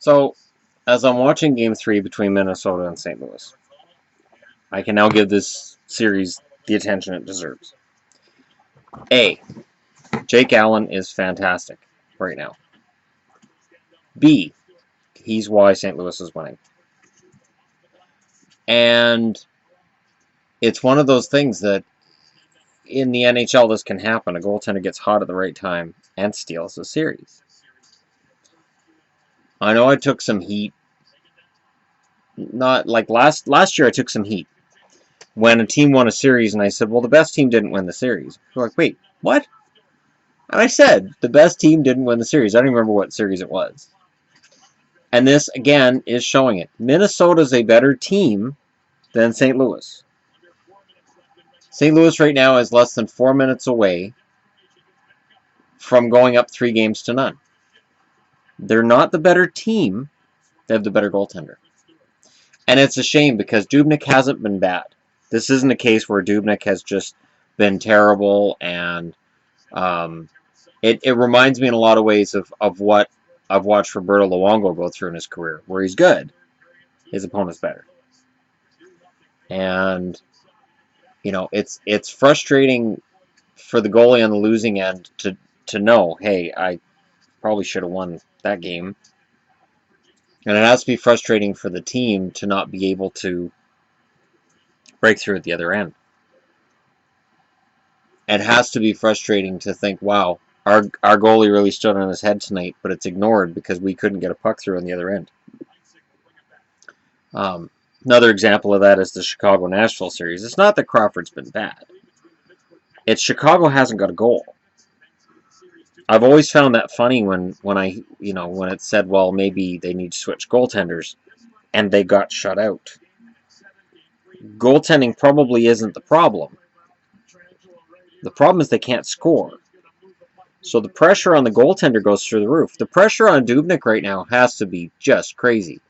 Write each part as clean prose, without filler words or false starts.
So, as I'm watching Game 3 between Minnesota and St. Louis, I can now give this series the attention it deserves. A. Jake Allen is fantastic right now. B. He's why St. Louis is winning. And it's one of those things that in the NHL this can happen. A goaltender gets hot at the right time and steals the series. I know I took some heat. Not like last year I took some heat when a team won a series and I said, well, the best team didn't win the series. They're like, wait, what? And I said, the best team didn't win the series. I don't even remember what series it was. And this, again, is showing it. Minnesota's a better team than St. Louis. St. Louis right now is less than 4 minutes away from going up 3-0. They're not the better team. They have the better goaltender. And it's a shame because Dubnyk hasn't been bad. This isn't a case where Dubnyk has just been terrible, and it reminds me in a lot of ways of what I've watched Roberto Luongo go through in his career, where he's good, his opponent's better. And, you know, it's frustrating for the goalie on the losing end to know, hey, I probably should have won that game. And it has to be frustrating for the team to not be able to break through at the other end. It has to be frustrating to think, wow, our goalie really stood on his head tonight, but it's ignored because we couldn't get a puck through on the other end. Another example of that is the Chicago-Nashville series. It's not that Crawford's been bad. It's Chicago hasn't got a goal. I've always found that funny when it said, well, maybe they need to switch goaltenders, and they got shut out. Goaltending probably isn't the problem. The problem is they can't score. So the pressure on the goaltender goes through the roof. The pressure on Dubnyk right now has to be just crazy.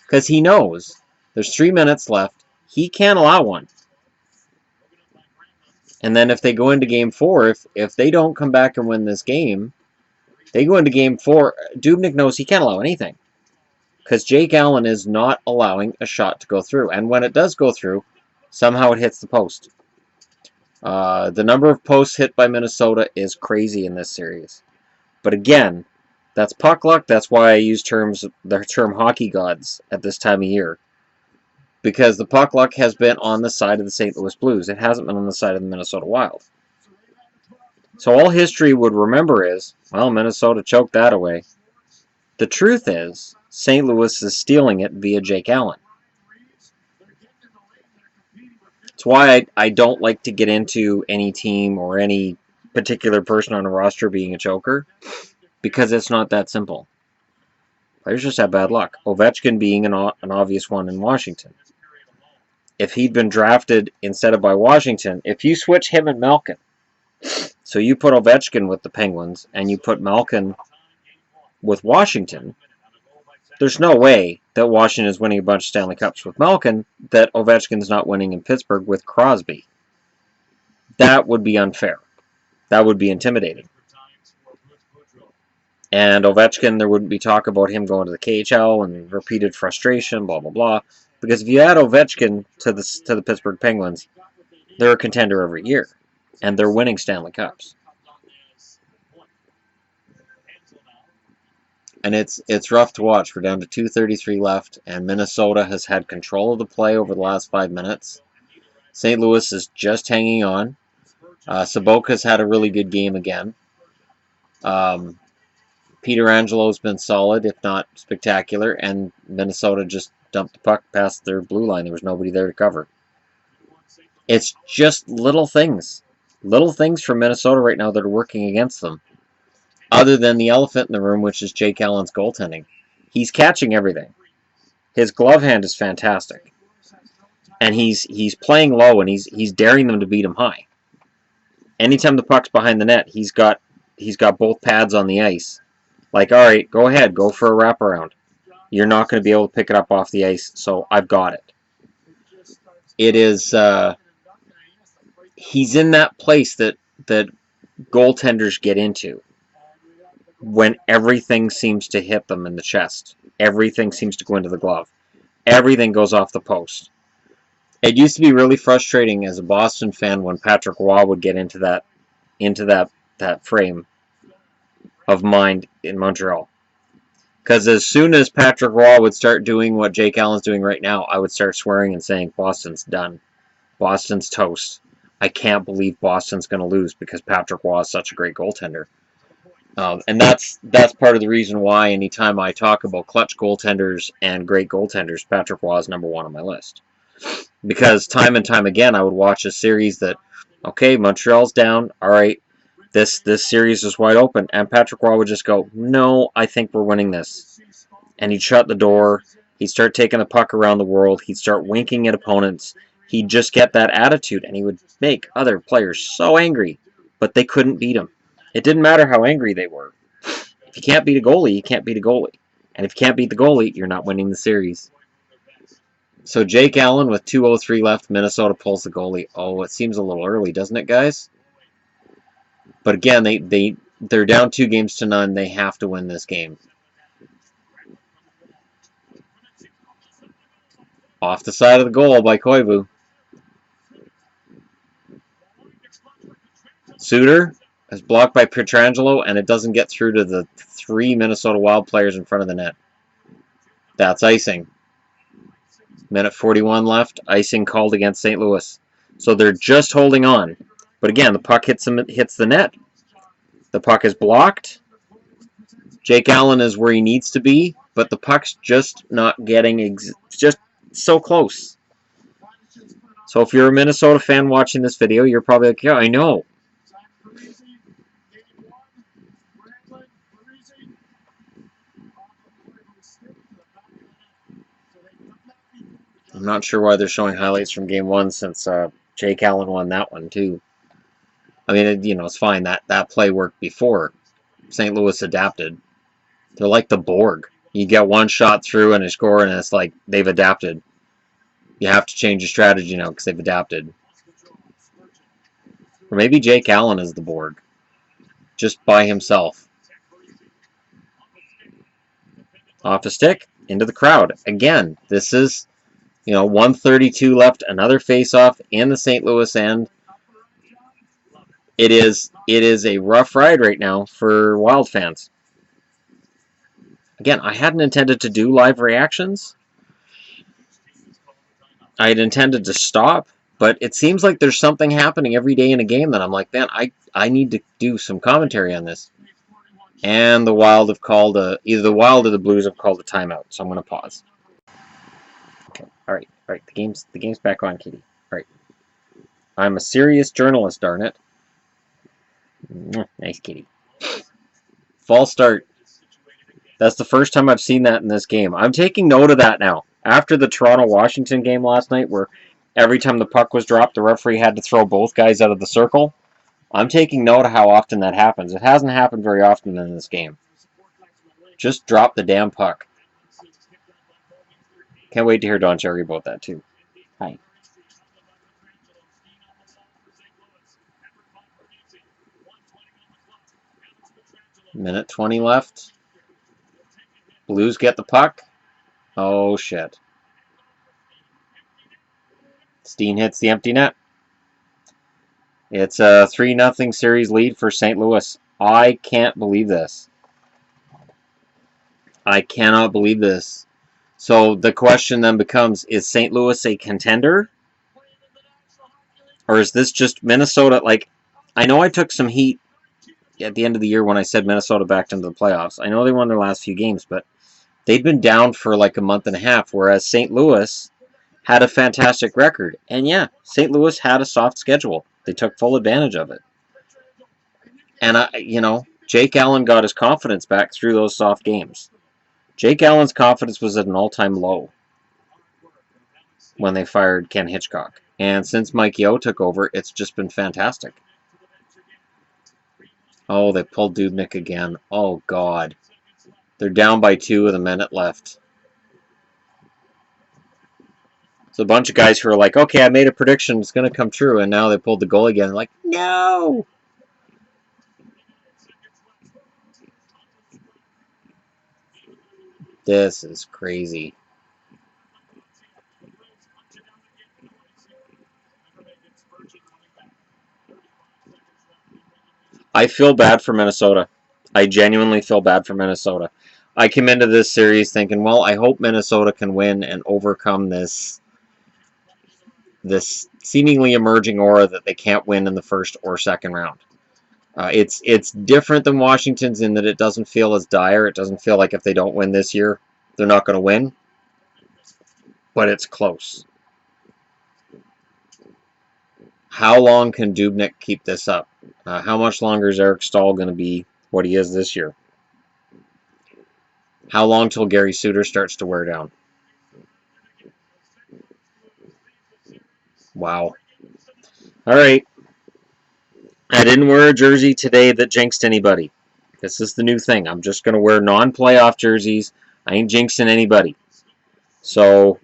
Because he knows there's 3 minutes left. He can't allow one. And then if they go into Game 4, if they don't come back and win this game, they go into Game 4, Dubnyk knows he can't allow anything. Because Jake Allen is not allowing a shot to go through. And when it does go through, somehow it hits the post. The number of posts hit by Minnesota is crazy in this series. But again, that's puck luck. That's why I use the term hockey gods at this time of year. Because the puck luck has been on the side of the St. Louis Blues. It hasn't been on the side of the Minnesota Wild. So all history would remember is, well, Minnesota choked that away. The truth is, St. Louis is stealing it via Jake Allen. It's why I don't like to get into any team or any particular person on a roster being a choker, because it's not that simple. Players just have bad luck. Ovechkin being an obvious one in Washington. If he'd been drafted instead of by Washington, if you switch him and Malkin, so you put Ovechkin with the Penguins and you put Malkin with Washington, there's no way that Washington is winning a bunch of Stanley Cups with Malkin, that Ovechkin's not winning in Pittsburgh with Crosby. That would be unfair. That would be intimidating. And Ovechkin, there wouldn't be talk about him going to the KHL and repeated frustration, blah, blah, blah. Because if you add Ovechkin to the Pittsburgh Penguins, they're a contender every year. And they're winning Stanley Cups. And it's rough to watch. We're down to 2:33 left, and Minnesota has had control of the play over the last 5 minutes. St. Louis is just hanging on. Saboka's had a really good game again. Peter Angelo's been solid, if not spectacular, and Minnesota just dumped the puck past their blue line. There was nobody there to cover. It's just little things. Little things from Minnesota right now that are working against them. Other than the elephant in the room, which is Jake Allen's goaltending. He's catching everything. His glove hand is fantastic. And he's playing low, and he's daring them to beat him high. Anytime the puck's behind the net, he's got both pads on the ice. Like, all right, go ahead, go for a wraparound. You're not going to be able to pick it up off the ice, so I've got it. It is, he's in that place that goaltenders get into. when everything seems to hit them in the chest. Everything seems to go into the glove. Everything goes off the post. It used to be really frustrating as a Boston fan when Patrick Roy would get into that frame of mind in Montreal. Because as soon as Patrick Roy would start doing what Jake Allen's doing right now, I would start swearing and saying, Boston's done. Boston's toast. I can't believe Boston's going to lose because Patrick Roy is such a great goaltender. And that's part of the reason why anytime I talk about clutch goaltenders and great goaltenders, Patrick Roy is number one on my list. Because time and time again, I would watch a series that, okay, Montreal's down. All right, this series is wide open. And Patrick Roy would just go, no, I think we're winning this. And he'd shut the door. He'd start taking the puck around the world. He'd start winking at opponents. He'd just get that attitude, and he would make other players so angry, but they couldn't beat him. It didn't matter how angry they were. If you can't beat a goalie, you can't beat a goalie. And if you can't beat the goalie, you're not winning the series. So Jake Allen with 2:03 left, Minnesota pulls the goalie. Oh, it seems a little early, doesn't it, guys? But again, they're down 2-0. They have to win this game. Off the side of the goal by Koivu. Suter is blocked by Pietrangelo, and it doesn't get through to the 3 Minnesota Wild players in front of the net. That's icing. Minute 41 left. Icing called against St. Louis. So they're just holding on. But again, the puck hits the net. The puck is blocked. Jake Allen is where he needs to be, but the puck's just not getting just so close. So if you're a Minnesota fan watching this video, you're probably like, yeah, I know. I'm not sure why they're showing highlights from Game 1 since Jake Allen won that one, too. I mean, it's fine. That play worked before. St. Louis adapted. They're like the Borg. You get one shot through and a score, and it's like they've adapted. You have to change your strategy now because they've adapted. Or maybe Jake Allen is the Borg. Just by himself. Off a stick, into the crowd. Again, this is... 1:32 left, another face-off in the St. Louis end. It is a rough ride right now for Wild fans. Again, I hadn't intended to do live reactions. I had intended to stop, but it seems like there's something happening every day in a game that I'm like, man, I need to do some commentary on this. And the Wild have called either the Wild or the Blues have called a timeout, so I'm going to pause. Okay, all right. The game's back on, Kitty. All right. I'm a serious journalist, darn it. Nice kitty. False start. That's the first time I've seen that in this game. I'm taking note of that now. After the Toronto-Washington game last night, where every time the puck was dropped, the referee had to throw both guys out of the circle, I'm taking note of how often that happens. It hasn't happened very often in this game. Just drop the damn puck. Can't wait to hear Don Cherry about that, too. Hi. Minute 20 left. Blues get the puck. Oh, shit. Steen hits the empty net. It's a 3-0 series lead for St. Louis. I can't believe this. I cannot believe this. So the question then becomes, is St. Louis a contender? Or is this just Minnesota? Like, I know I took some heat at the end of the year when I said Minnesota backed into the playoffs. I know they won their last few games, but they'd been down for like a month and a half, whereas St. Louis had a fantastic record. And yeah, St. Louis had a soft schedule. They took full advantage of it. And, Jake Allen got his confidence back through those soft games. Jake Allen's confidence was at an all-time low when they fired Ken Hitchcock. And since Mike Yeo took over, it's just been fantastic. Oh, they pulled Dubnyk again. Oh, God. They're down by 2 with a minute left. So a bunch of guys who are like, okay, I made a prediction, it's going to come true, and now they pulled the goal again. They're like, no! This is crazy. I feel bad for Minnesota. I genuinely feel bad for Minnesota. I came into this series thinking, well, I hope Minnesota can win and overcome this seemingly emerging aura that they can't win in the first or second round. It's different than Washington's in that it doesn't feel as dire. It doesn't feel like if they don't win this year, they're not going to win. But it's close. How long can Dubnyk keep this up? How much longer is Eric Staal going to be what he is this year? How long till Gary Suter starts to wear down? Wow. All right. I didn't wear a jersey today that jinxed anybody. This is the new thing. I'm just going to wear non-playoff jerseys. I ain't jinxing anybody. So,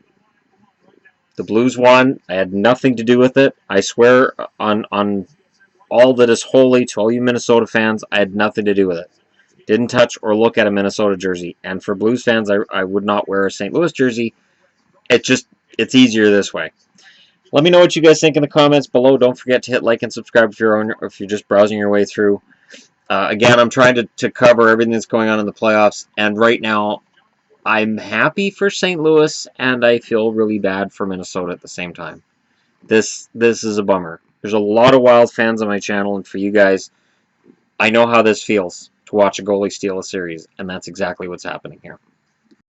the Blues won. I had nothing to do with it. I swear on all that is holy to all you Minnesota fans, I had nothing to do with it. Didn't touch or look at a Minnesota jersey. And for Blues fans, I would not wear a St. Louis jersey. It's easier this way. Let me know what you guys think in the comments below. Don't forget to hit like and subscribe if you're just browsing your way through. Again, I'm trying to cover everything that's going on in the playoffs. And right now, I'm happy for St. Louis, and I feel really bad for Minnesota at the same time. This is a bummer. There's a lot of Wild fans on my channel, and for you guys, I know how this feels to watch a goalie steal a series, and that's exactly what's happening here.